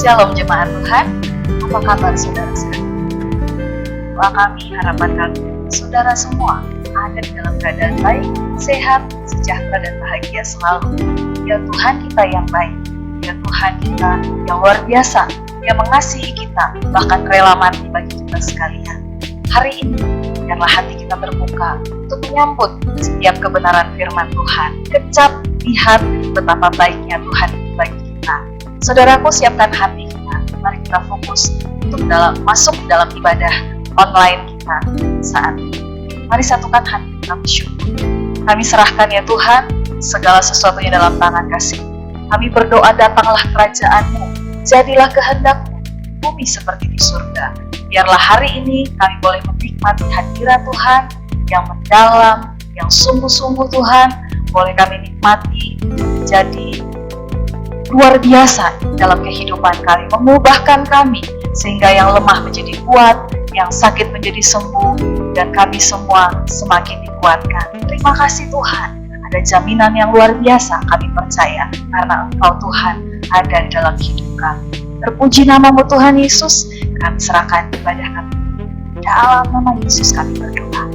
Shalom jemaat Tuhan, apa kabar saudara sekalian? Doa kami, harapan kami, saudara semua ada di dalam keadaan baik, sehat, sejahtera dan bahagia selalu. Ya Tuhan kita yang baik, ya Tuhan kita yang luar biasa, yang mengasihi kita, bahkan rela mati bagi kita sekalian. Hari ini, biarlah hati kita terbuka untuk menyambut setiap kebenaran firman Tuhan. Kecap lihat betapa baiknya Tuhan bagi kita. Saudaraku, siapkan hati kita. Mari kita fokus untuk masuk dalam ibadah online kita saat ini. Mari satukan hati kita bersyukur. Kami serahkan ya Tuhan segala sesuatunya dalam tangan kasih. Kami berdoa, datanglah kerajaan-Mu, jadilah kehendak-Mu, bumi seperti di surga. Biarlah hari ini kami boleh menikmati hadirat Tuhan yang mendalam, yang sungguh-sungguh Tuhan, boleh kami nikmati jadi luar biasa dalam kehidupan kami, mengubahkan kami sehingga yang lemah menjadi kuat, yang sakit menjadi sembuh, dan kami semua semakin dikuatkan. Terima kasih Tuhan, ada jaminan yang luar biasa kami percaya karena Engkau Tuhan ada di dalam hidup kami. Terpuji namamu Tuhan Yesus, kami serahkan ibadah kami. Dalam nama Yesus kami berdoa.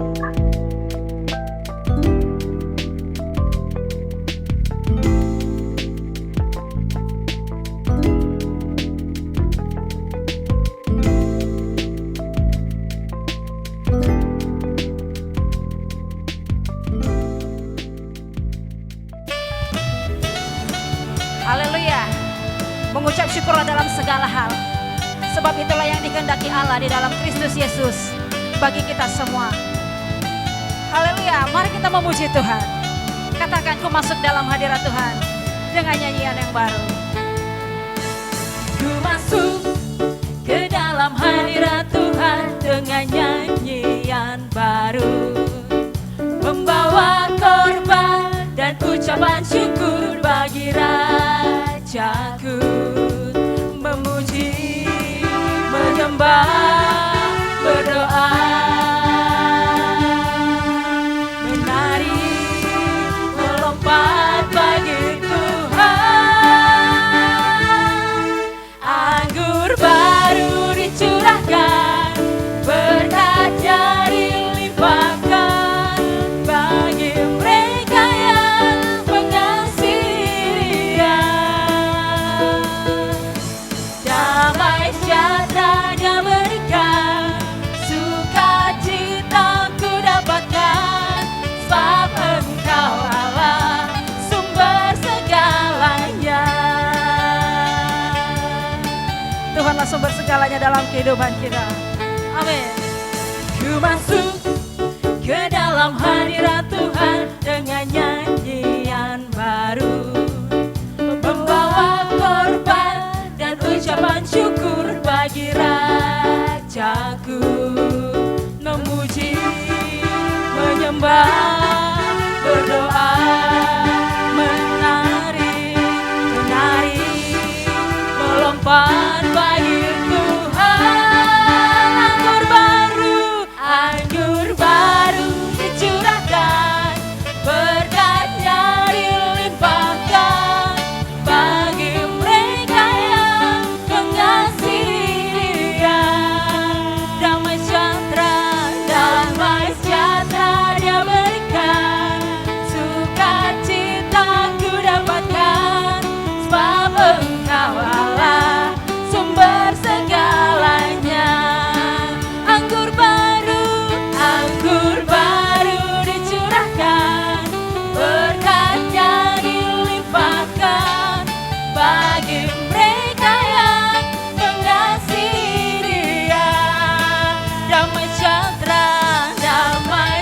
Haleluya. Mengucap syukurlah dalam segala hal. Sebab itulah yang dikehendaki Allah di dalam Kristus Yesus bagi kita semua. Haleluya. Mari kita memuji Tuhan. Katakan, ku masuk dalam hadirat Tuhan dengan nyanyian yang baru. Ku masuk ke dalam hadirat Tuhan dengan nyanyian baru, membawa korban dan ucapan syukur bagi Rajaku, memuji, menyembah, berdoa, menari, melompat bagi Tuhan. Anggur baru dicurahkan, berkatnya dilimpahkan bagi mereka yang mengasihi Dia. Damai sejahtera Dia berikan, sukacita ku dapatkan, sebab Engkau Allah sumber segalanya. Tuhanlah sumber segalanya dalam kehidupan kita. Amin. Ku masuk ke dalam hadirat Tuhan dengan nyanyian baru, membawa korban dan ucapan syukur bagi Rajaku, memuji, menyembah, berdoa, menari, melompat bagi Tuhan. Anggur baru dicurahkan, berkatnya dilimpahkan bagi mereka yang mengasihi Dia. Damai sejahtera Dia berikan, sukacita ku dapatkan, sebab Engkau Allah sumber segalanya. Anggur baru dicurahkan, berkatnya dilimpahkan bagi mereka yang mengasihi Dia. Damai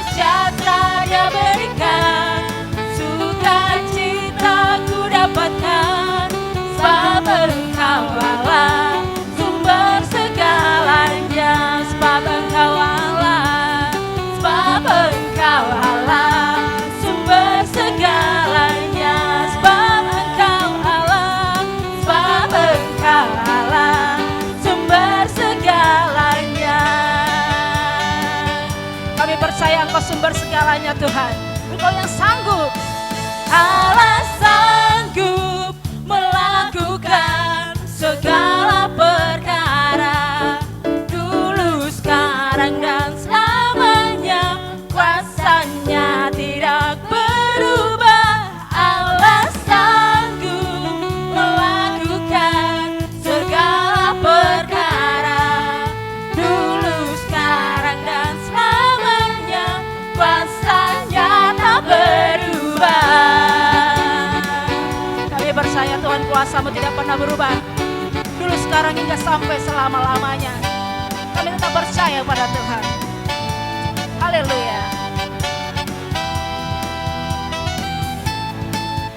sejahtera Dia berikan, sukacita ku dapatkan, sebab Engkau Allah sumber segalanya. Sebab Engkau Allah, sebab Engkau Allah sumber segalanya. Sebab Engkau Allah, sebab Engkau Allah sumber segalanya. Kami percaya Engkau sumber segalanya Tuhan. Engkau yang sanggup. Allah sanggup melakukan segala Kuasa-Mu tidak pernah berubah, dulu, sekarang, hingga sampai selama-lamanya. Kami tetap percaya pada Tuhan. Haleluya.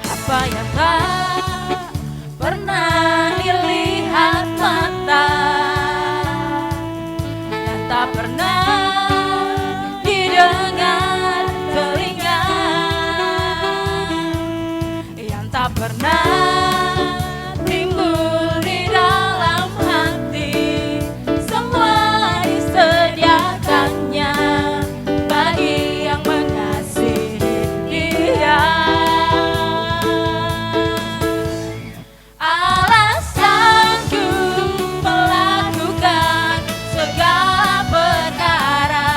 Apa yang tak pernah dilihat mata dan tak pernah didengar telinga, yang tak pernah timbul di dalam hati, semua disediakannya bagi yang mengasihi Dia. Allah sanggup melakukan segala perkara,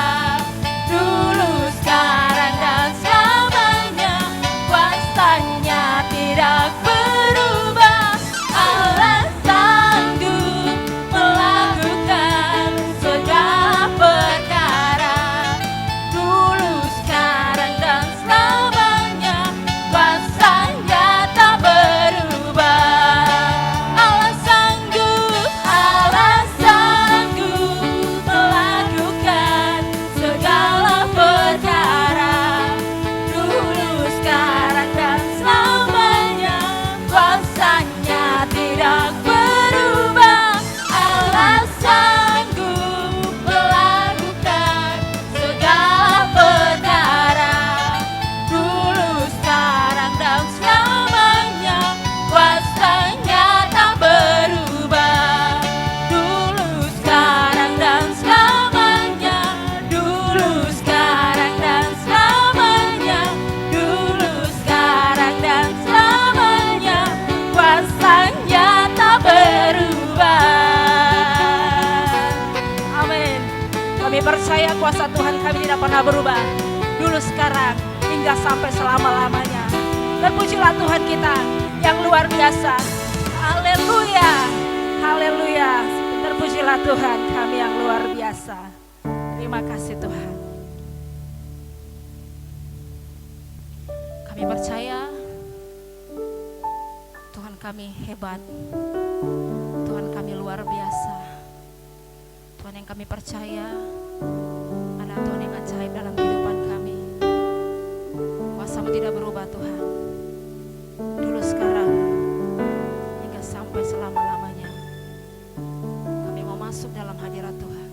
dulu, sekarang, dan selamanya. Kuasanya tidak berubah. Allah sanggup melakukan segala perkara, dulu, sekarang, dan selamanya. Kuasanya tak berubah. Allah sanggup melakukan segala perkara, dulu, sekarang, dan selamanya. Kuasanya tidak berubah. Allah sanggup melakukan segala perkara, dulu, sekarang, dan selamanya. Kuasanya tak berubah. Dulu, sekarang, dan selamanya. Dulu, sekarang, dan selamanya. Dulu, sekarang, dan selamanya. Kuasanya tak berubah. Amin. Kami percaya kuasa Tuhan kami tidak pernah berubah, dulu, sekarang, hingga sampai selama-lamanya. Terpujilah Tuhan kita yang luar biasa. Haleluya. Haleluya. Terpujilah Tuhan kami yang luar biasa. Terima kasih Tuhan. Kami percaya Tuhan kami hebat, Tuhan kami luar biasa. Tuhan yang kami percaya adalah Tuhan yang ajaib dalam kehidupan kami. Kuasa-Mu tidak berubah Tuhan, dulu, sekarang, hingga sampai selama-lamanya. Kami mau masuk dalam hadirat Tuhan.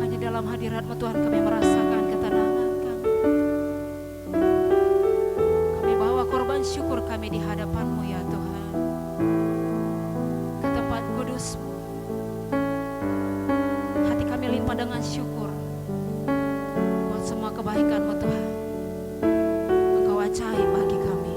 Hanya dalam hadirat-Mu Tuhan kami merasakan ketenangan kami. Kami bawa korban syukur kami di hadapan-Mu ya Tuhan, ke tempat kudus-Mu. Hati kami limpah dengan syukur buat semua kebaikan-Mu Tuhan. Engkau ajaib bagi kami.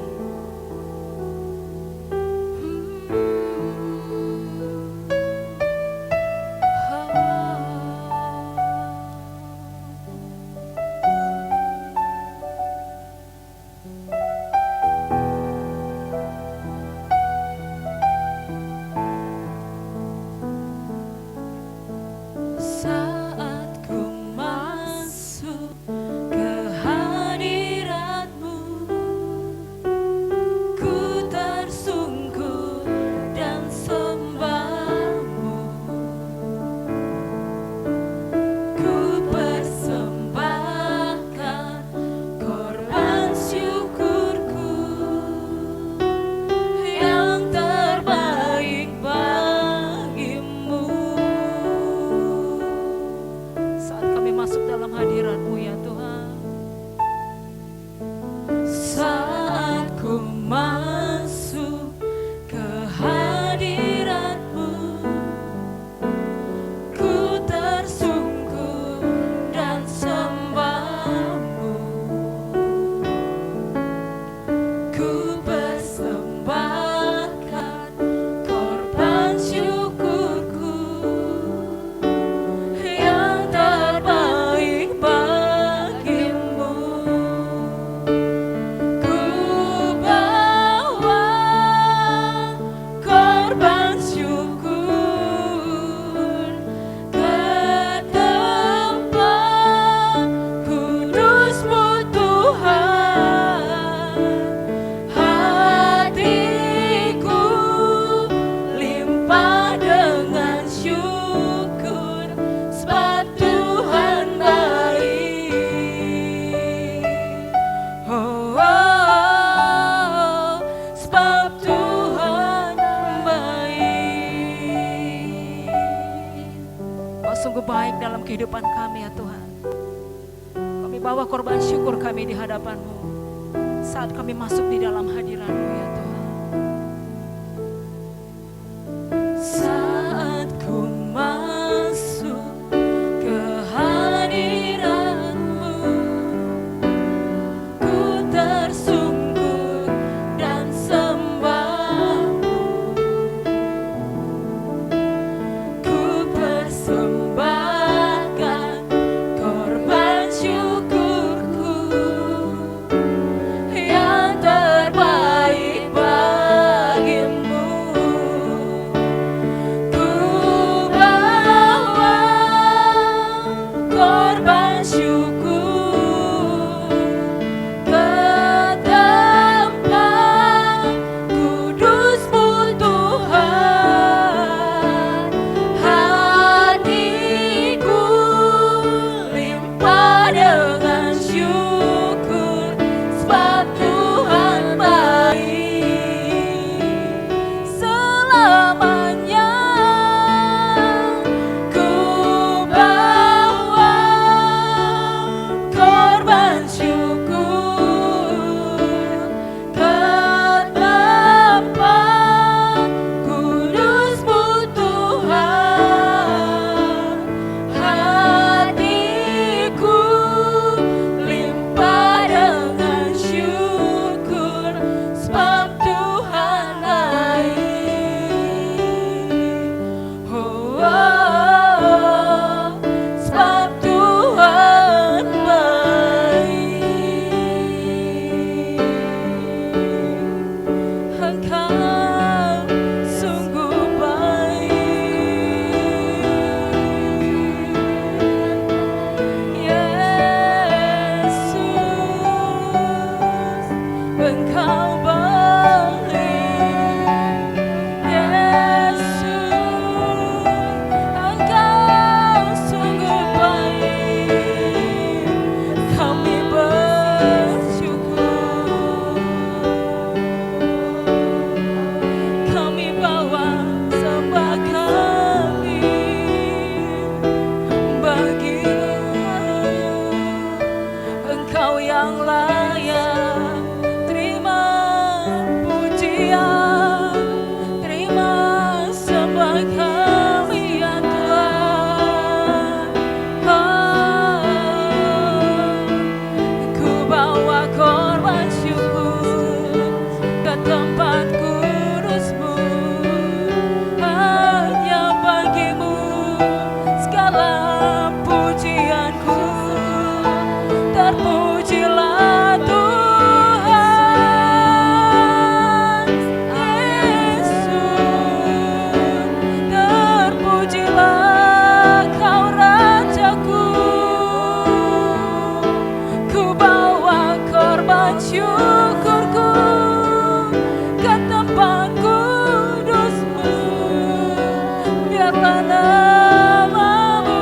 Saat ku korban syukur ke tempat kudus-Mu Tuhan. Hatiku limpah dengan syukur sebab Tuhan baik. Oh, oh, oh, sebab Tuhan baik. Kau sungguh baik dalam kehidupan kami ya Tuhan. Kami bawa korban syukur kami di hadapan-Mu saat kami masuk di dalam hadirat-Mu ya Tuhan. Saat ku masuk ke hadirat-Mu, ku tersungkur dan sembah-Mu. Ku persembahkan korban syukurku yang terbaik bagimu. Ku bawa korban syukur ke tempat kudus-Mu Tuhan. Hatiku limpah dengan syukur sebab Tuhan baik. Selamanya ku bawa korban syukur ke tempat kudus-Mu Tuhan. Hatiku limpah dengan syukur sebab Tuhan baik. Oh, oh, oh, sebab Tuhan baik. Engkau sungguh baik, Yesus. Engkau baik, Yesus. Engkau sungguh baik. Kami bersyukur. Kami bawa sembah kami bagi-Mu. Engkau yang layak terima pujian, terima sembah kami ya Tuhan. Ku bawa korban syukur ke tempat kudus-Mu. Hanya bagi-Mu segala pujianku. Terpujilah Tuhan Yesus. Terpujilah Kau Rajaku. Ku bawa korban syukurku ke tempat kudus-Mu. Biarlah nama-Mu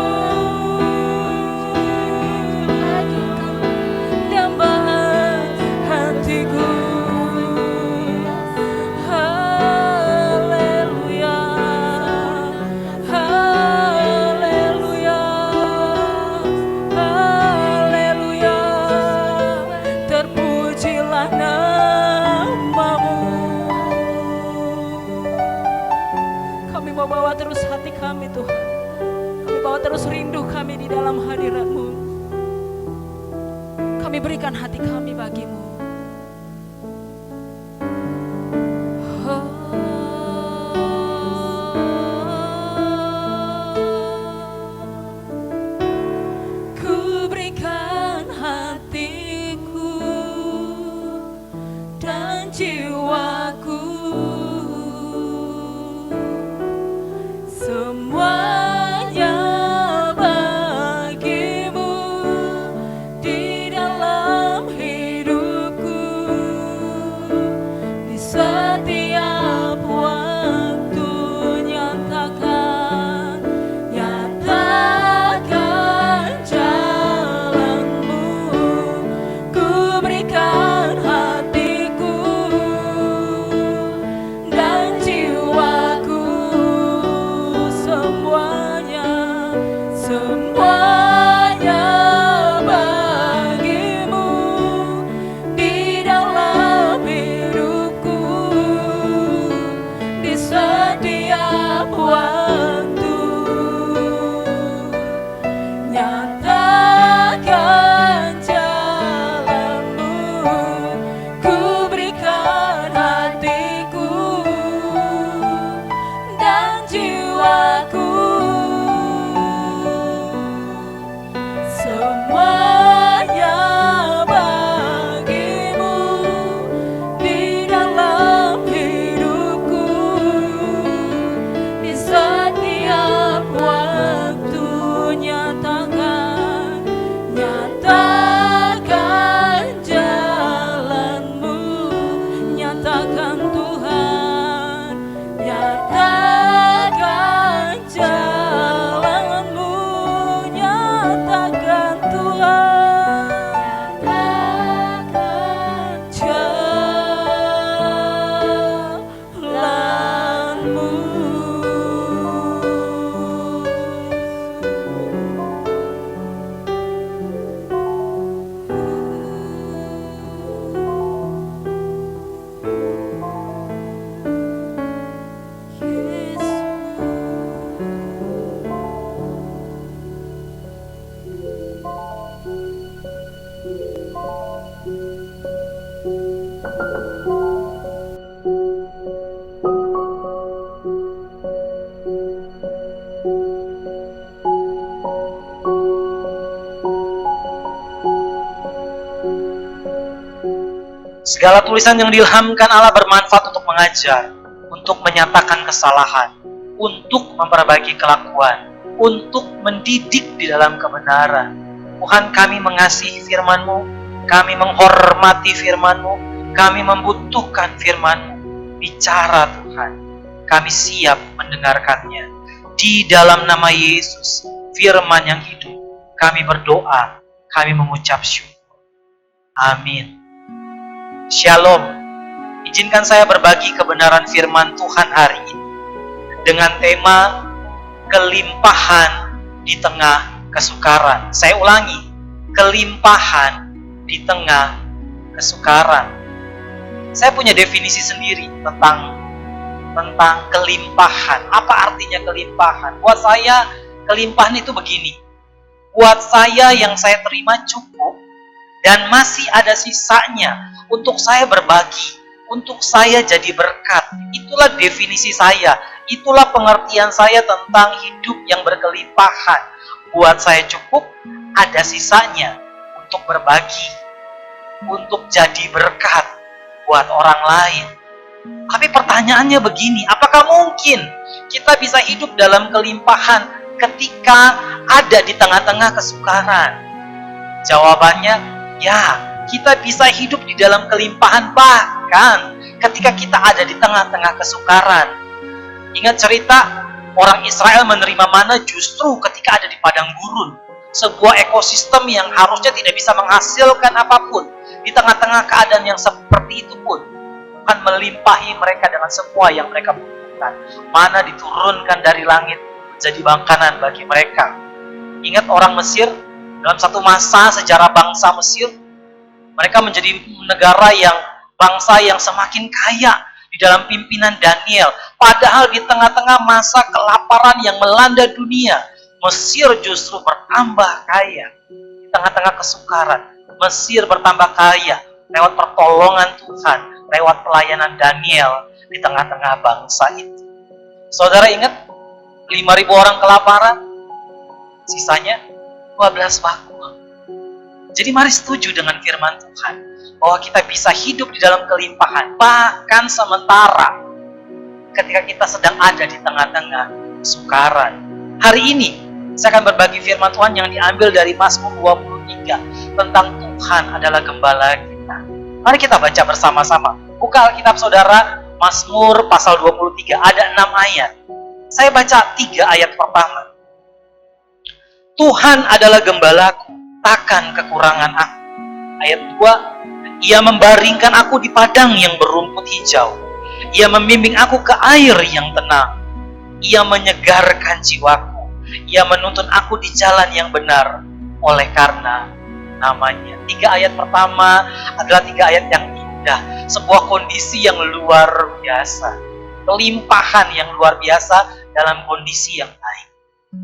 nyambah hatiku. Haleluya, haleluya, haleluya. Terpujilah nama-Mu. Kami mau bawa terus hati kami Tuhan. Kami bawa terus rindu kami di dalam hadirat-Mu. Kami berikan hati kami bagi-Mu. Oh. Ku berikan hatiku dan jiwaku waktu, nyatakan jalan-Mu. Ku berikan hatiku dan jiwaku, semuanya bagi-Mu di dalam hidupku, di setiap waktu. Nyatakan jalan-Mu, nyatakan Tuhan, nyatakan jalan-Mu, nyatakan Tuhan, nyatakan jalan-Mu. Segala tulisan yang diilhamkan Allah bermanfaat untuk mengajar, untuk menyatakan kesalahan, untuk memperbaiki kelakuan, untuk mendidik di dalam kebenaran. Tuhan, kami mengasihi firman-Mu, kami menghormati firman-Mu, kami membutuhkan firman-Mu. Bicara Tuhan, kami siap mendengarkannya. Di dalam nama Yesus, firman yang hidup, kami berdoa, kami mengucap syukur. Amin. Shalom. Izinkan saya berbagi kebenaran firman Tuhan hari ini dengan tema kelimpahan di tengah kesukaran. Saya ulangi, kelimpahan di tengah kesukaran. Saya punya definisi sendiri tentang kelimpahan. Apa artinya kelimpahan? Buat saya, kelimpahan itu begini. Buat saya yang saya terima cukup dan masih ada sisanya untuk saya berbagi, untuk saya jadi berkat. Itulah definisi saya, itulah pengertian saya tentang hidup yang berkelimpahan. Buat saya cukup, ada sisanya untuk berbagi, untuk jadi berkat buat orang lain. Tapi pertanyaannya begini, apakah mungkin kita bisa hidup dalam kelimpahan ketika ada di tengah-tengah kesukaran? Jawabannya, ya. Kita bisa hidup di dalam kelimpahan bahkan ketika kita ada di tengah-tengah kesukaran. Ingat cerita orang Israel menerima mana justru ketika ada di padang gurun. Sebuah ekosistem yang harusnya tidak bisa menghasilkan apapun. Di tengah-tengah keadaan yang seperti itu pun Tuhan melimpahi mereka dengan semua yang mereka butuhkan. Mana diturunkan dari langit menjadi makanan bagi mereka. Ingat orang Mesir dalam satu masa sejarah bangsa Mesir, mereka menjadi negara yang bangsa yang semakin kaya di dalam pimpinan Daniel. Padahal di tengah-tengah masa kelaparan yang melanda dunia, Mesir justru bertambah kaya. Di tengah-tengah kesukaran, Mesir bertambah kaya lewat pertolongan Tuhan, lewat pelayanan Daniel di tengah-tengah bangsa itu. Saudara ingat 5.000 orang kelaparan, sisanya 12 bakul. Jadi mari setuju dengan firman Tuhan bahwa kita bisa hidup di dalam kelimpahan bahkan sementara ketika kita sedang ada di tengah-tengah kesukaran. Hari ini saya akan berbagi firman Tuhan yang diambil dari Mazmur 23 tentang Tuhan adalah gembala kita. Mari kita baca bersama-sama. Buka Alkitab saudara, Mazmur pasal 23, ada 6 ayat. Saya baca 3 ayat pertama. Tuhan adalah gembalaku, takkan kekurangan aku. Ayat 2, Ia membaringkan aku di padang yang berumput hijau. Ia membimbing aku ke air yang tenang. Ia menyegarkan jiwaku. Ia menuntun aku di jalan yang benar oleh karena namanya. 3 ayat pertama adalah 3 ayat yang indah. Sebuah kondisi yang luar biasa. kelimpahan yang luar biasa dalam kondisi yang baik.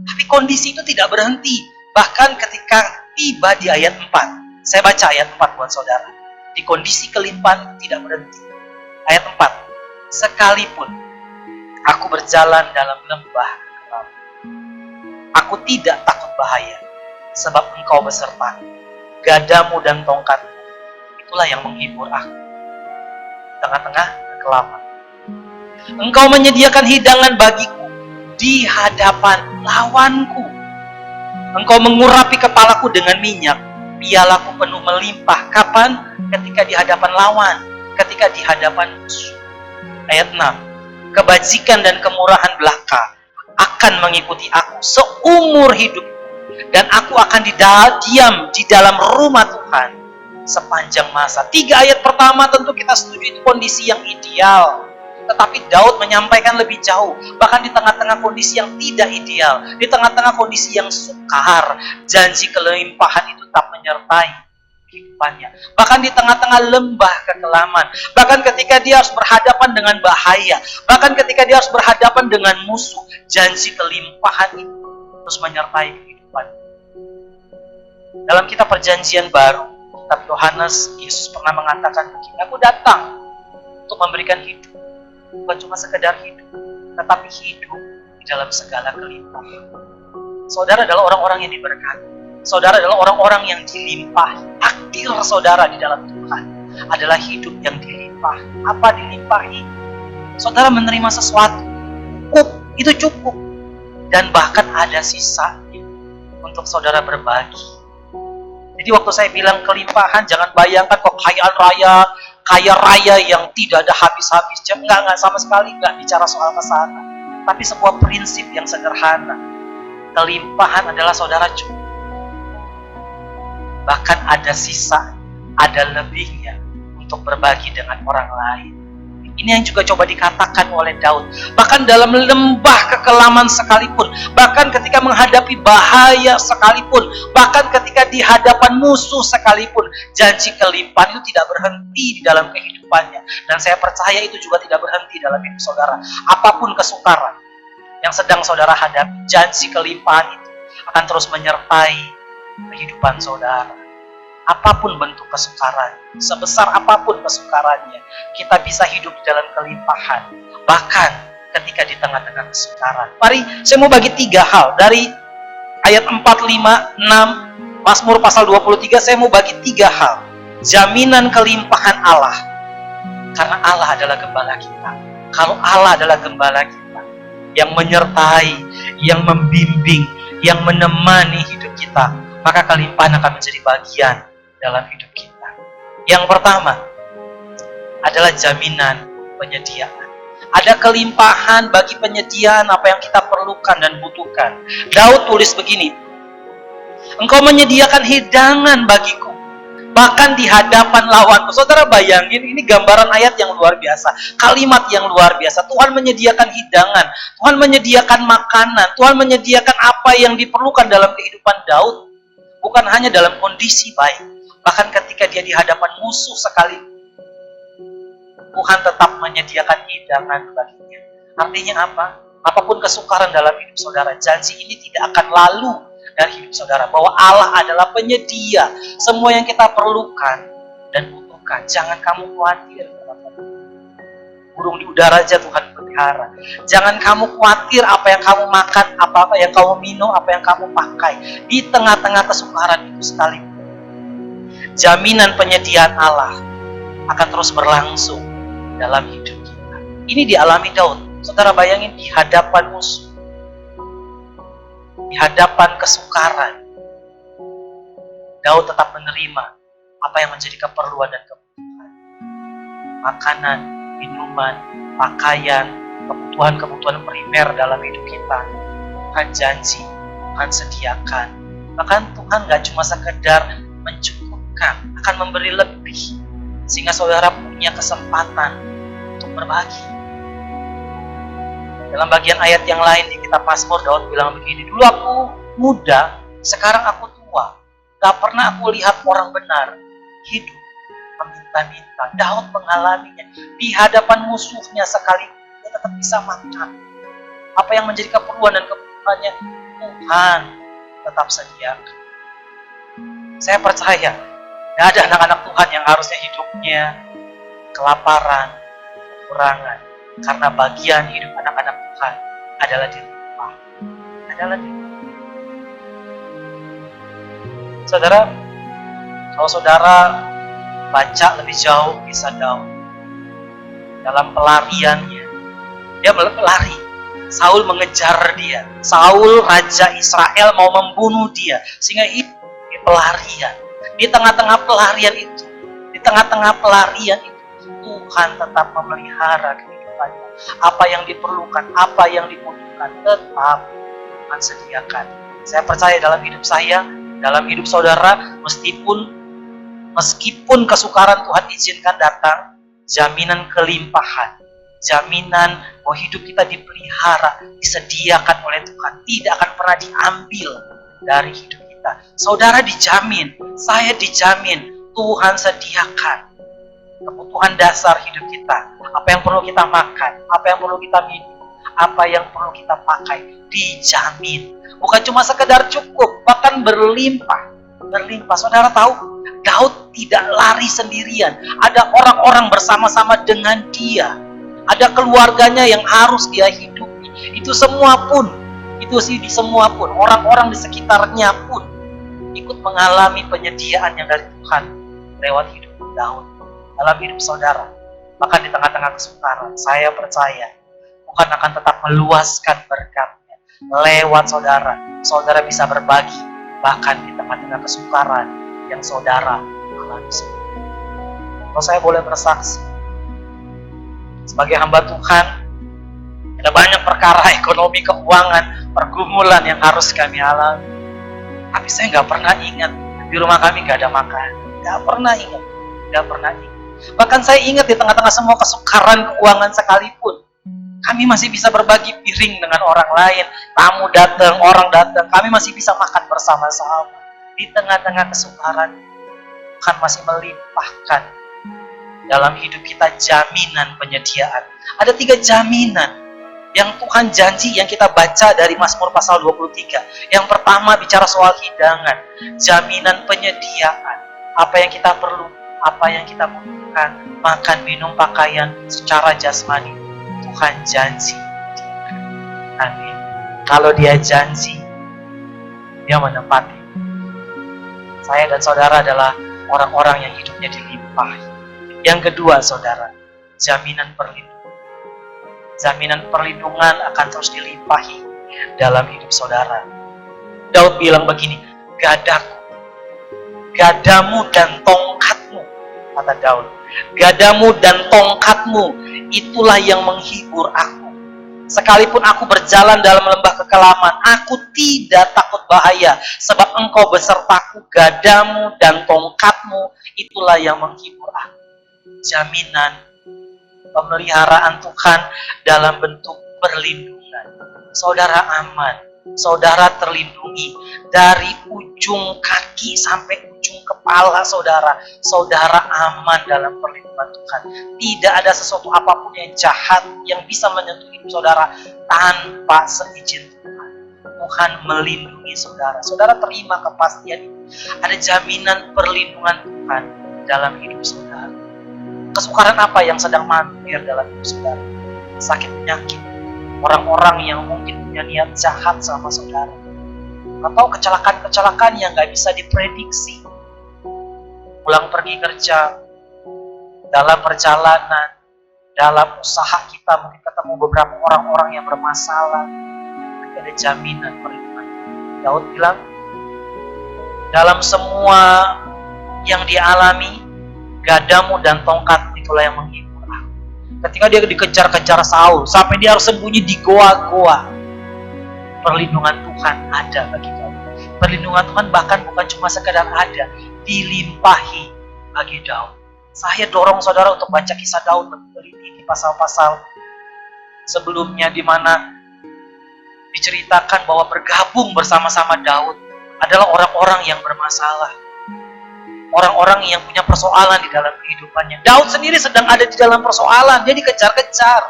Tapi kondisi itu tidak berhenti. Bahkan ketika tiba di ayat 4, saya baca ayat 4 buat saudara. Di kondisi kelimpahan itu tidak berhenti. Ayat 4, sekalipun aku berjalan dalam lembah kelam, aku tidak takut bahaya, sebab engkau beserta. Gadamu dan tongkatmu, itulah yang menghibur aku. Tengah-tengah kekelaman, engkau menyediakan hidangan bagiku di hadapan lawanku. Engkau mengurapi kepalaku dengan minyak, pialaku penuh melimpah. Kapan? Ketika di hadapan lawan, ketika di hadapan musuh. Ayat 6, kebajikan dan kemurahan belaka akan mengikuti aku seumur hidup, dan aku akan diam di dalam rumah Tuhan sepanjang masa. 3 ayat pertama tentu kita setuju itu kondisi yang ideal. Tetapi Daud menyampaikan lebih jauh. Bahkan di tengah-tengah kondisi yang tidak ideal, di tengah-tengah kondisi yang sukar, janji kelimpahan itu tetap menyertai kehidupannya. Bahkan di tengah-tengah lembah kekelaman, bahkan ketika dia harus berhadapan dengan bahaya, bahkan ketika dia harus berhadapan dengan musuh, janji kelimpahan itu terus menyertai kehidupannya. Dalam kitab Perjanjian Baru, kitab Yohanes, Yesus pernah mengatakan begini, aku datang untuk memberikan hidup, bukan cuma sekedar hidup, tetapi hidup di dalam segala kelimpahan. Saudara adalah orang-orang yang diberkati. Saudara adalah orang-orang yang dilimpahi. Takdir saudara di dalam Tuhan adalah hidup yang dilimpahi. Apa dilimpahi? Saudara menerima sesuatu, cukup, itu cukup. Dan bahkan ada sisanya untuk saudara berbagi. Jadi waktu saya bilang kelimpahan, jangan bayangkan kekayaan raya, kaya raya yang tidak ada habis-habis. Enggak, sama sekali enggak bicara soal kesana. Tapi sebuah prinsip yang sederhana. Kelimpahan adalah saudara cukup. Bahkan ada sisa, ada lebihnya untuk berbagi dengan orang lain. Ini yang juga coba dikatakan oleh Daud. Bahkan dalam lembah kekelaman sekalipun, bahkan ketika menghadapi bahaya sekalipun, bahkan ketika di hadapan musuh sekalipun, janji kelimpahan itu tidak berhenti di dalam kehidupannya. Dan saya percaya itu juga tidak berhenti dalam hidup saudara. Apapun kesukaran yang sedang saudara hadapi, janji kelimpahan itu akan terus menyertai kehidupan saudara. Apapun bentuk kesukaran, sebesar apapun kesukarannya, kita bisa hidup di dalam kelimpahan. Bahkan ketika di tengah-tengah kesukaran. Mari saya mau bagi 3 hal. Dari ayat 4, 5, 6, Mazmur pasal 23, saya mau bagi 3 hal. Jaminan kelimpahan Allah. Karena Allah adalah gembala kita. Kalau Allah adalah gembala kita, yang menyertai, yang membimbing, yang menemani hidup kita, maka kelimpahan akan menjadi bagian dalam hidup kita. Yang pertama adalah jaminan penyediaan. Ada kelimpahan bagi penyediaan apa yang kita perlukan dan butuhkan. Daud tulis begini, engkau menyediakan hidangan bagiku, bahkan di hadapan lawanku. Saudara bayangin, ini gambaran ayat yang luar biasa, kalimat yang luar biasa. Tuhan menyediakan hidangan, Tuhan menyediakan makanan, Tuhan menyediakan apa yang diperlukan dalam kehidupan Daud. Bukan hanya dalam kondisi baik, bahkan ketika dia di hadapan musuh sekalipun, Tuhan tetap menyediakan hidangan baginya. Artinya apa? Apapun kesukaran dalam hidup saudara, janji ini tidak akan lalu dari hidup saudara, bahwa Allah adalah penyedia semua yang kita perlukan dan butuhkan. Jangan kamu khawatir, burung di udara aja Tuhan pelihara. Jangan kamu khawatir apa yang kamu makan, apa yang kamu minum, apa yang kamu pakai di tengah-tengah kesukaran itu sekalipun. Jaminan penyediaan Allah akan terus berlangsung dalam hidup kita. Ini dialami Daud. Saudara bayangin, di hadapan musuh, di hadapan kesukaran, Daud tetap menerima apa yang menjadi keperluan dan kebutuhan. Makanan, minuman, pakaian, kebutuhan-kebutuhan primer dalam hidup kita. Tuhan janji, Tuhan sediakan. Bahkan Tuhan gak cuma sekedar mencukupkan, akan memberi lebih. Sehingga saudara punya kesempatan untuk berbagi. Dalam bagian ayat yang lain di kitab Mazmur, Daud bilang begini, dulu aku muda, sekarang aku tua. Gak pernah aku lihat orang benar hidup meminta-minta. Daud mengalaminya di hadapan musuhnya sekalipun. tetap bisa makan. Apa yang menjadi keperluan dan kebutuhannya Tuhan tetap sediakan. Saya percaya tidak ada anak-anak Tuhan yang harusnya hidupnya kelaparan, kekurangan, karena bagian hidup anak-anak Tuhan adalah dilimpah. Saudara, kalau saudara baca lebih jauh kisah Daud, dalam pelariannya, dia berlari. Saul mengejar dia. Saul, raja Israel, mau membunuh dia, sehingga itu pelarian. Di tengah-tengah pelarian itu, Tuhan tetap memelihara kehidupannya. Apa yang diperlukan, apa yang dibutuhkan, tetap Tuhan sediakan. Saya percaya dalam hidup saya, dalam hidup saudara, meskipun kesukaran Tuhan izinkan datang, jaminan kelimpahan, jaminan bahwa hidup kita dipelihara, disediakan oleh Tuhan, tidak akan pernah diambil dari hidup kita. Saudara dijamin, saya dijamin, Tuhan sediakan kebutuhan dasar hidup kita. Apa yang perlu kita makan, apa yang perlu kita minum, apa yang perlu kita pakai, dijamin. Bukan cuma sekedar cukup, bahkan berlimpah. Saudara tahu, Daud tidak lari sendirian. Ada orang-orang bersama-sama dengan dia. Ada keluarganya yang harus dia hidupi. Itu semua pun, orang-orang di sekitarnya pun ikut mengalami penyediaan yang dari Tuhan lewat hidup Daud. Dalam hidup saudara, bahkan di tengah-tengah kesukaran, saya percaya Tuhan akan tetap meluaskan berkat-Nya lewat saudara. Saudara bisa berbagi, bahkan di tengah-tengah kesukaran yang saudara alami sendiri. Kalau saya boleh bersaksi, sebagai hamba Tuhan, ada banyak perkara ekonomi, keuangan, pergumulan yang harus kami alami. Tapi saya nggak pernah ingat di rumah kami nggak ada makan. Nggak pernah ingat. Bahkan saya ingat di tengah-tengah semua kesukaran keuangan sekalipun, kami masih bisa berbagi piring dengan orang lain. Tamu datang, orang datang, kami masih bisa makan bersama-sama. Di tengah-tengah kesukaran, Tuhan masih melimpahkan dalam hidup kita jaminan penyediaan. Ada 3 jaminan yang Tuhan janji yang kita baca dari Mazmur pasal 23. Yang pertama bicara soal hidangan, jaminan penyediaan. Apa yang kita perlu, apa yang kita butuhkan, makan, minum, pakaian secara jasmani. Tuhan janji. Amin. Kalau dia janji, dia menepati. Saya dan saudara adalah orang-orang yang hidupnya dilimpahi. Yang kedua, saudara, jaminan perlindungan. Jaminan perlindungan akan terus dilimpahi dalam hidup saudara. Daud bilang begini, gadamu dan tongkatmu, kata Daud. Gadamu dan tongkatmu, itulah yang menghibur aku. Sekalipun aku berjalan dalam lembah kekelaman, aku tidak takut bahaya, sebab engkau besertaku. Gadamu dan tongkatmu, itulah yang menghibur aku. Jaminan pemeliharaan Tuhan dalam bentuk perlindungan. Saudara aman, saudara terlindungi dari ujung kaki sampai ujung kepala saudara. Saudara aman dalam perlindungan Tuhan. Tidak ada sesuatu apapun yang jahat yang bisa menyentuh hidup saudara tanpa seizin Tuhan. Tuhan melindungi saudara. Saudara terima kepastian ini. Ada jaminan perlindungan Tuhan dalam hidup saudara. Kesukaran apa yang sedang mampir dalam hidup saudara? Sakit penyakit, orang-orang yang mungkin punya niat jahat sama saudara, atau kecelakaan-kecelakaan yang gak bisa diprediksi. Pulang pergi kerja, dalam perjalanan, dalam usaha kita mungkin ketemu beberapa orang-orang yang bermasalah. Ada jaminan perlindungan. Daud bilang, dalam semua yang dialami, gadamu dan tongkat itulah yang menghibur aku. Ketika dia dikejar-kejar Saul, sampai dia harus sembunyi di goa-goa, perlindungan Tuhan ada bagi Daud. Perlindungan Tuhan bahkan bukan cuma sekedar ada, dilimpahi bagi Daud. Saya dorong saudara untuk baca kisah Daud lebih di pasal-pasal sebelumnya, di mana diceritakan bahwa bergabung bersama-sama Daud adalah orang-orang yang bermasalah. Orang-orang yang punya persoalan di dalam kehidupannya. Daud sendiri sedang ada di dalam persoalan. Dia dikejar-kejar.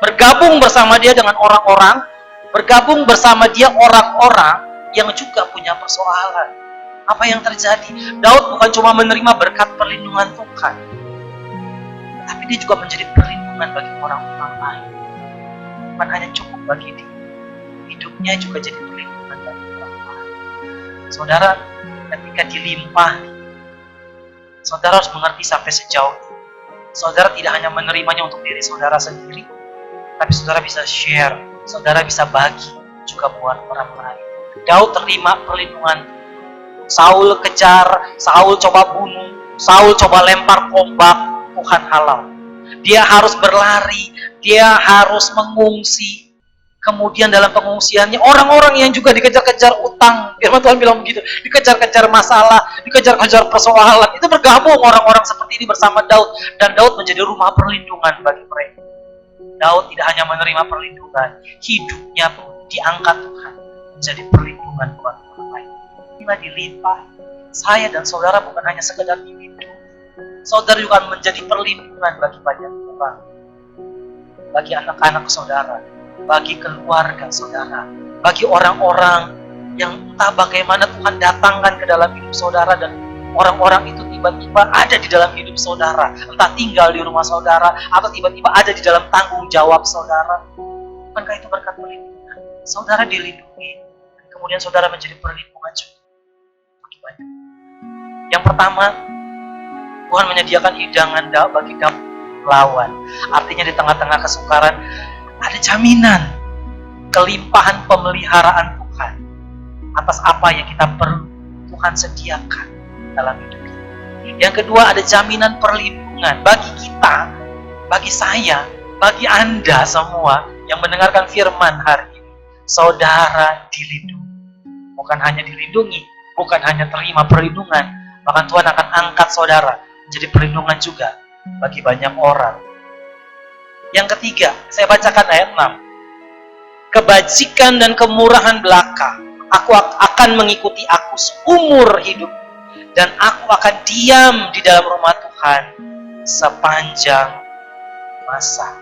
bergabung bersama dia dengan orang-orang, bergabung bersama dia orang-orang yang juga punya persoalan. Apa yang terjadi? Daud bukan cuma menerima berkat perlindungan Tuhan, tapi dia juga menjadi perlindungan bagi orang-orang lain. Bukan hanya cukup bagi dia, hidupnya juga jadi perlindungan bagi orang lain. Saudara, ketika dilimpahi, saudara harus mengerti sampai sejauh ini. Saudara tidak hanya menerimanya untuk diri saudara sendiri, tapi saudara bisa share, saudara bisa bagi juga buat orang lain. Daud terima perlindungan. Saul kejar, Saul coba bunuh, Saul coba lempar tombak, Tuhan halau. Dia harus berlari, dia harus mengungsi. Kemudian dalam pengungsiannya, orang-orang yang juga dikejar-kejar utang, firman Tuhan bilang begitu, dikejar-kejar masalah, dikejar-kejar persoalan, itu bergabung orang-orang seperti ini bersama Daud, dan Daud menjadi rumah perlindungan bagi mereka. Daud tidak hanya menerima perlindungan, hidupnya pun diangkat Tuhan menjadi perlindungan buat orang lain. Inilah dilimpah. Saya dan saudara bukan hanya sekedar dilindungi, saudara juga menjadi perlindungan bagi banyak orang, bagi anak-anak saudara, bagi keluarga saudara, bagi orang-orang yang entah bagaimana Tuhan datangkan ke dalam hidup saudara, dan orang-orang itu tiba-tiba ada di dalam hidup saudara, entah tinggal di rumah saudara atau tiba-tiba ada di dalam tanggung jawab saudara. Bukankah itu berkat perlindungan? Saudara dilindungi, kemudian saudara menjadi perlindungan juga bagi banyak. Yang pertama, Tuhan menyediakan hidangan bagi Daud lawan. Artinya di tengah-tengah kesukaran ada jaminan kelimpahan pemeliharaan Tuhan atas apa yang kita perlu, Tuhan sediakan dalam hidup kita. Yang kedua, ada jaminan perlindungan bagi kita, bagi saya, bagi Anda semua yang mendengarkan firman hari ini. Saudara dilindungi. Bukan hanya dilindungi, bukan hanya terima perlindungan, bahkan Tuhan akan angkat saudara menjadi perlindungan juga bagi banyak orang. Yang ketiga, saya bacakan ayat 6. Kebajikan dan kemurahan belaka akan mengikuti aku seumur hidup, dan aku akan diam di dalam rumah Tuhan sepanjang masa.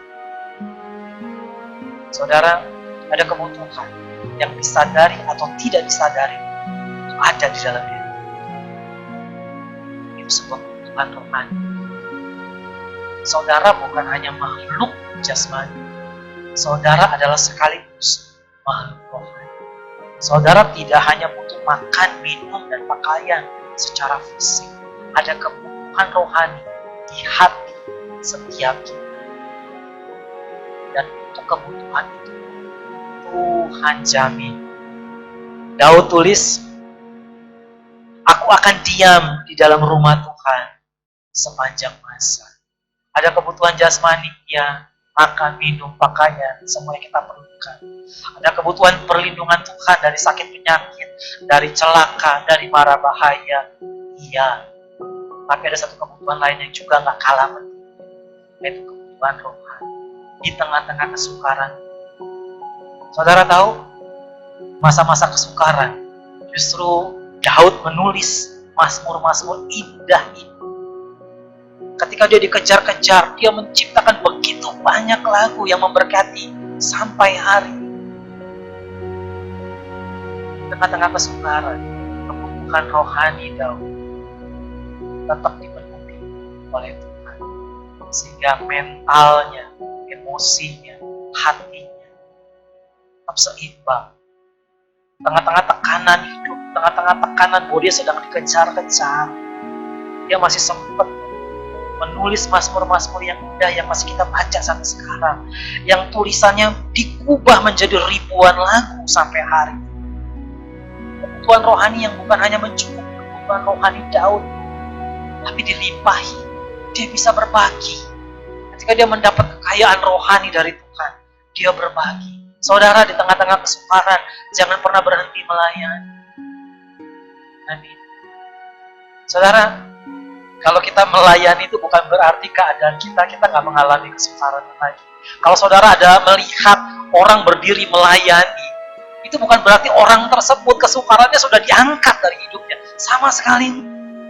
Saudara, ada kebutuhan yang disadari atau tidak disadari itu ada di dalam diri. Itu sebuah kebutuhan rohani. Saudara bukan hanya makhluk jasmani, saudara adalah sekaligus makhluk rohani. Saudara tidak hanya butuh makan, minum, dan pakaian secara fisik. Ada kebutuhan rohani di hati setiap kita. Dan untuk kebutuhan itu Tuhan jamin. Daud tulis, aku akan diam di dalam rumah Tuhan sepanjang masa. Ada kebutuhan jasmani, ya, makan, minum, pakaian, semua yang kita perlukan. Ada kebutuhan perlindungan Tuhan dari sakit penyakit, dari celaka, dari mara bahaya, iya. Tapi ada satu kebutuhan lain yang juga gak kalah penting, yaitu kebutuhan rohani di tengah-tengah kesukaran. Saudara tahu, masa-masa kesukaran, justru Daud menulis mazmur-mazmur indah ini. Ketika dia dikejar-kejar, dia menciptakan begitu banyak lagu yang memberkati sampai hari. Tengah-tengah kesukaran, kebutuhan rohani Daud tetap dipenuhi oleh Tuhan. Sehingga mentalnya, emosinya, hatinya tetap seimbang. Tengah-tengah tekanan hidup, tengah-tengah tekanan bahwa dia sedang dikejar-kejar, dia masih sempat menulis mazmur-mazmur yang indah yang masih kita baca sampai sekarang, yang tulisannya dikubah menjadi ribuan lagu sampai hari ini. Kebutuhan rohani yang bukan hanya mencukupi kebutuhan rohani Daud, tapi dilimpahi. Dia bisa berbagi. Ketika dia mendapat kekayaan rohani dari Tuhan, dia berbagi. Saudara, di tengah-tengah kesukaran, jangan pernah berhenti melayani. Amin. Saudara, kalau kita melayani itu bukan berarti keadaan kita nggak mengalami kesukaran lagi. Kalau saudara ada melihat orang berdiri melayani, itu bukan berarti orang tersebut kesukarannya sudah diangkat dari hidupnya. Sama sekali.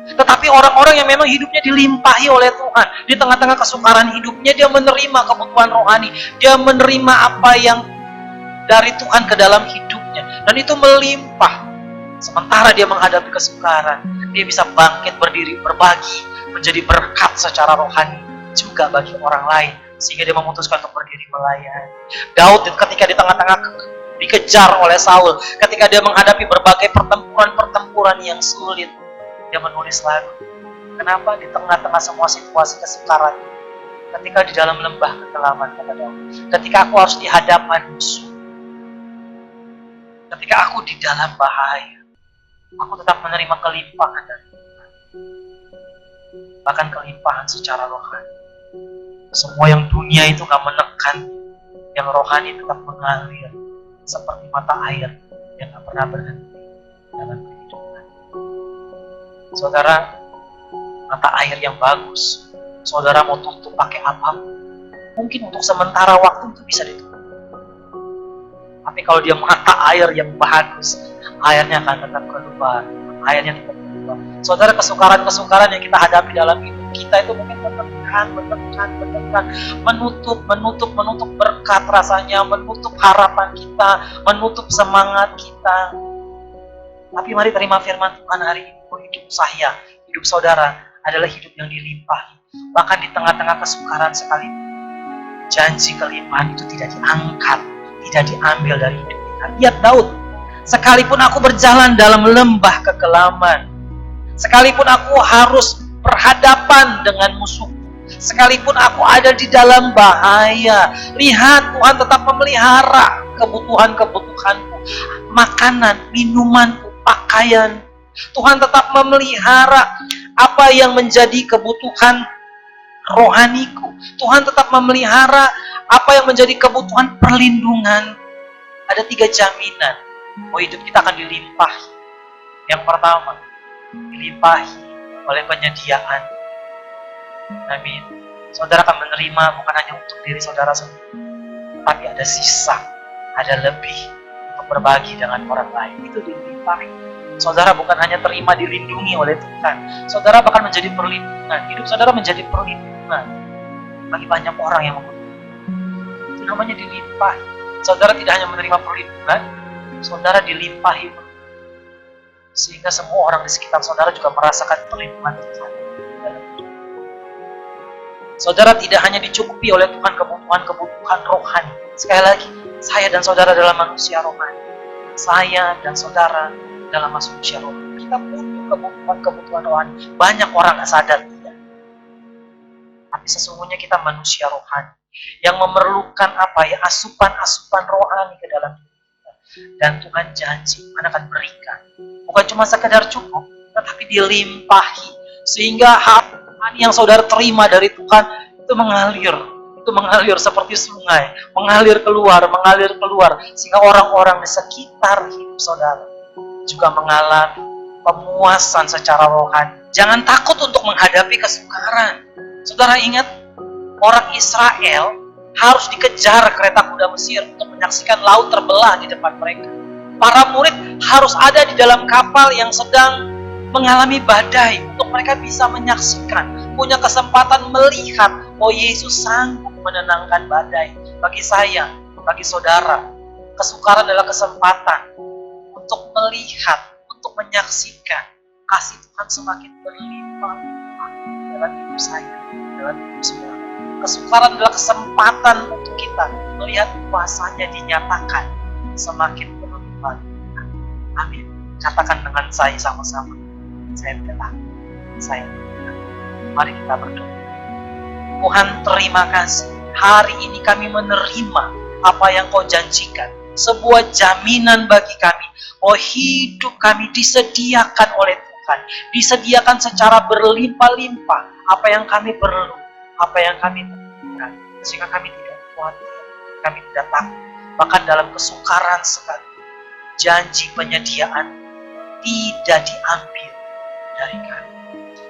Tetapi orang-orang yang memang hidupnya dilimpahi oleh Tuhan, di tengah-tengah kesukaran hidupnya, dia menerima kebutuhan rohani, dia menerima apa yang dari Tuhan ke dalam hidupnya, dan itu melimpah. Sementara dia menghadapi kesukaran, dia bisa bangkit berdiri, berbagi, menjadi berkat secara rohani juga bagi orang lain, sehingga dia memutuskan untuk berdiri melayani. Daud ketika di tengah-tengah dikejar oleh Saul, ketika dia menghadapi berbagai pertempuran yang sulit, dia menulis lagu. Kenapa? Di tengah-tengah semua situasi kesukaran, ketika di dalam lembah kekelaman, kata Daud, ketika aku harus di hadapan musuh, ketika aku di dalam bahaya, aku tetap menerima kelimpahan dari Tuhan. Bahkan kelimpahan secara rohani. Semua yang dunia itu gak menekan, yang rohani tetap mengalir seperti mata air yang gak pernah berhenti dalam kehidupan. Saudara, mata air yang bagus, saudara mau tutup pakai apapun, mungkin untuk sementara waktu itu bisa ditutup. Tapi kalau dia mata air yang bagus, airnya akan tetap keluar, airnya tetap keluar. Saudara, kesukaran-kesukaran yang kita hadapi dalam hidup kita itu mungkin menekan, menutup berkat rasanya, menutup harapan kita, menutup semangat kita. Tapi mari terima firman Tuhan hari ini, hidup saya, hidup saudara adalah hidup yang dilimpahi. Bahkan di tengah-tengah kesukaran sekalipun, janji kelimpahan itu tidak diangkat, tidak diambil dari hidup kita. Lihat Daud, sekalipun aku berjalan dalam lembah kekelaman, sekalipun aku harus berhadapan dengan musuh, sekalipun aku ada di dalam bahaya, lihat Tuhan tetap memelihara kebutuhan-kebutuhanku, makanan, minumanku, pakaian. Tuhan tetap memelihara apa yang menjadi kebutuhan rohaniku. Tuhan tetap memelihara apa yang menjadi kebutuhan perlindungan. Ada 3 jaminan bahwa hidup kita akan dilimpahi. Yang pertama, dilimpahi oleh penyediaan. Amin. Saudara akan menerima bukan hanya untuk diri saudara sendiri, tapi ada sisa, ada lebih untuk berbagi dengan orang lain. Itu dilimpahi. Saudara bukan hanya terima dilindungi oleh Tuhan, saudara bahkan menjadi perlindungan. Hidup saudara menjadi perlindungan bagi banyak orang yang membutuhkan. Itu namanya dilimpahi. Saudara tidak hanya menerima perlindungan, saudara dilimpahi, sehingga semua orang di sekitar saudara juga merasakan perlindungan Tuhan. Saudara tidak hanya dicukupi oleh Tuhan kebutuhan rohani. Sekali lagi, saya dan saudara adalah manusia rohani. Saya dan saudara dalam manusia rohani. Kita butuh kebutuhan rohani. Banyak orang gak sadar tidak. Tapi sesungguhnya kita manusia rohani yang memerlukan asupan-asupan rohani ke dalam diri kita. Dan Tuhan janji Tuhan akan berikan. Bukan cuma sekedar cukup, tetapi dilimpahi. Sehingga rohani yang saudara terima dari Tuhan itu mengalir seperti sungai, mengalir keluar, sehingga orang-orang di sekitar hidup saudara juga mengalami pemuasan secara rohani. Jangan takut untuk menghadapi kesukaran. Saudara ingat, orang Israel harus dikejar kereta kuda Mesir untuk menyaksikan laut terbelah di depan mereka. Para murid harus ada di dalam kapal yang sedang mengalami badai untuk mereka bisa menyaksikan, punya kesempatan melihat bahwa Yesus sanggup menenangkan badai. Bagi saya, bagi saudara, kesukaran adalah kesempatan untuk melihat, untuk menyaksikan kasih Tuhan semakin berlimpah dalam hidup saya, dalam hidup saudara. Kesukaran adalah kesempatan untuk kita melihat kuasanya dinyatakan semakin berlimpah. Amin. Katakan dengan saya sama-sama. Saya telah. Mari kita berdoa. Tuhan, terima kasih. Hari ini kami menerima apa yang Kau janjikan. Sebuah jaminan bagi kami. Oh, hidup kami disediakan oleh Tuhan. Disediakan secara berlimpah-limpah. Apa yang kami perlu. Apa yang kami butuhkan. Sehingga kami tidak khawatir. Kami tidak takut. Bahkan dalam kesukaran sekali. Janji penyediaan tidak diambil dari kami.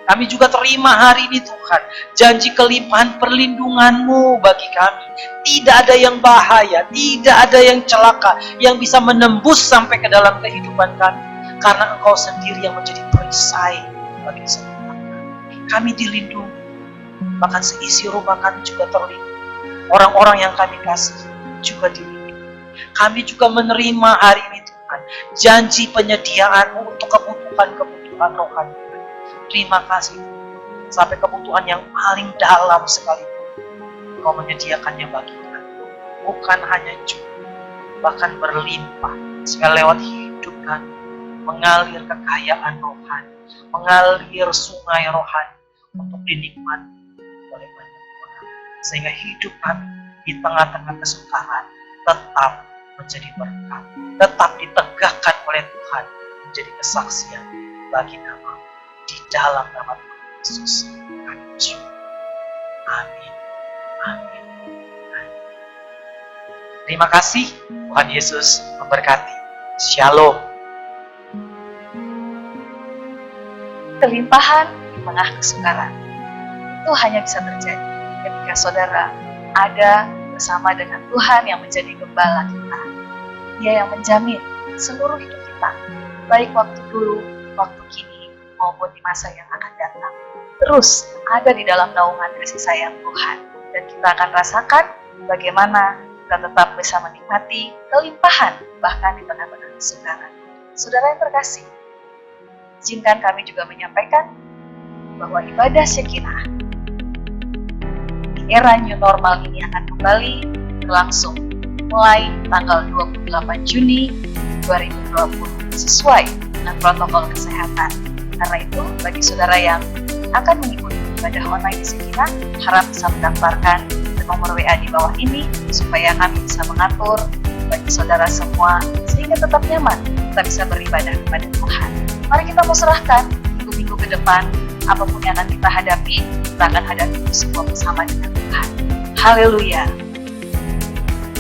Kami juga terima hari ini Tuhan, janji kelimpahan perlindungan-Mu bagi kami. Tidak ada yang bahaya, tidak ada yang celaka, yang bisa menembus sampai ke dalam kehidupan kami. Karena Engkau sendiri yang menjadi perisai bagi semua. kami dilindungi. Bahkan seisi rumah kami juga terlindungi. Orang-orang yang kami kasih juga dilindungi. Kami juga menerima hari ini Tuhan, janji penyediaan untuk kebutuhan-kebutuhan rohani. Terima kasih sampai kebutuhan yang paling dalam sekalipun Engkau menyediakannya bagi kami. Bukan hanya cukup, bahkan berlimpah, sehingga lewat hidup kami mengalir kekayaan rohani, mengalir sungai rohani untuk dinikmati oleh banyak orang. Sehingga hidup kami di tengah-tengah kesukaran tetap menjadi berkat, tetap ditegakkan oleh Tuhan menjadi kesaksian bagi nama. Di dalam nama Tuhan Yesus kami bersyukur. Amin. Amin. Amin. Terima kasih. Tuhan Yesus memberkati. Shalom. Kelimpahan di tengah kesukaran itu hanya bisa terjadi ketika saudara ada bersama dengan Tuhan yang menjadi gembala kita. Dia yang menjamin seluruh hidup kita, baik waktu dulu, waktu kini, maupun di masa yang akan datang. Terus ada di dalam naungan kasih sayang Tuhan. Dan kita akan rasakan bagaimana kita tetap bisa menikmati kelimpahan bahkan di tengah-tengah kesukaran. Saudara yang terkasih, izinkan kami juga menyampaikan bahwa ibadah Shekinah di era new normal ini akan kembali berlangsung mulai tanggal 28 Juni 2020 sesuai dengan protokol kesehatan. Karena itu, bagi saudara yang akan mengikuti ibadah online di Shekinah, harap bisa mendaftarkan ke nomor WA di bawah ini supaya kami bisa mengatur bagi saudara semua sehingga tetap nyaman kita bisa beribadah kepada Tuhan. Mari kita mau serahkan minggu-minggu ke depan, apapun yang akan kita hadapi, kita akan hadapi itu semua bersama dengan Tuhan. Haleluya.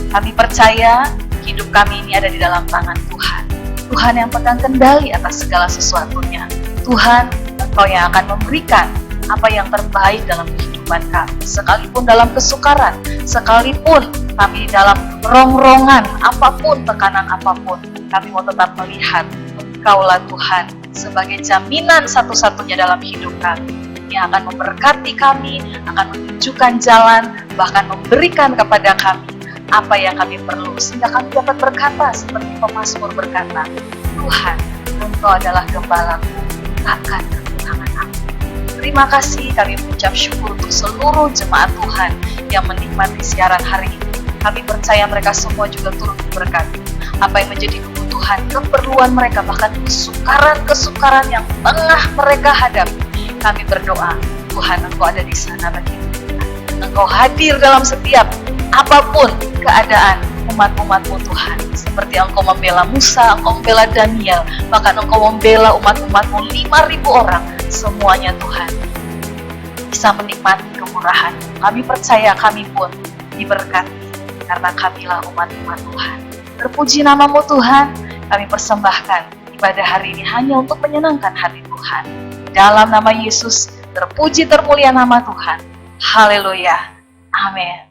Kami percaya hidup kami ini ada di dalam tangan Tuhan. Tuhan yang pegang kendali atas segala sesuatunya. Tuhan, Engkau yang akan memberikan apa yang terbaik dalam kehidupan kami. Sekalipun dalam kesukaran, sekalipun kami dalam rongrongan apapun, tekanan apapun, kami mau tetap melihat Engkaulah Tuhan sebagai jaminan satu-satunya dalam hidup kami, yang akan memberkati kami, akan menunjukkan jalan, bahkan memberikan kepada kami apa yang kami perlu, sehingga kami dapat berkata seperti pemazmur berkata, Tuhan, Engkau adalah gembalaku, takkan kekurangan aku. Terima kasih, kami mengucap syukur untuk seluruh jemaat Tuhan yang menikmati siaran hari ini. Kami percaya mereka semua juga turut diberkati. Apa yang menjadi kebutuhan, keperluan mereka, bahkan kesukaran-kesukaran yang tengah mereka hadapi, kami berdoa, Tuhan, Engkau ada di sana bagi kita. Engkau hadir dalam setiap apapun keadaan umat-umat-Mu Tuhan. Seperti Engkau membela Musa, Engkau membela Daniel, bahkan Engkau membela umat-umat-Mu 5.000 orang. Semuanya Tuhan bisa menikmati kemurahan. Kami percaya kami pun diberkati karena kamilah umat-umat Tuhan. Terpuji nama-Mu Tuhan, kami persembahkan ibadah hari ini hanya untuk menyenangkan hati Tuhan. Dalam nama Yesus, terpuji termulia nama Tuhan. Haleluya. Amin.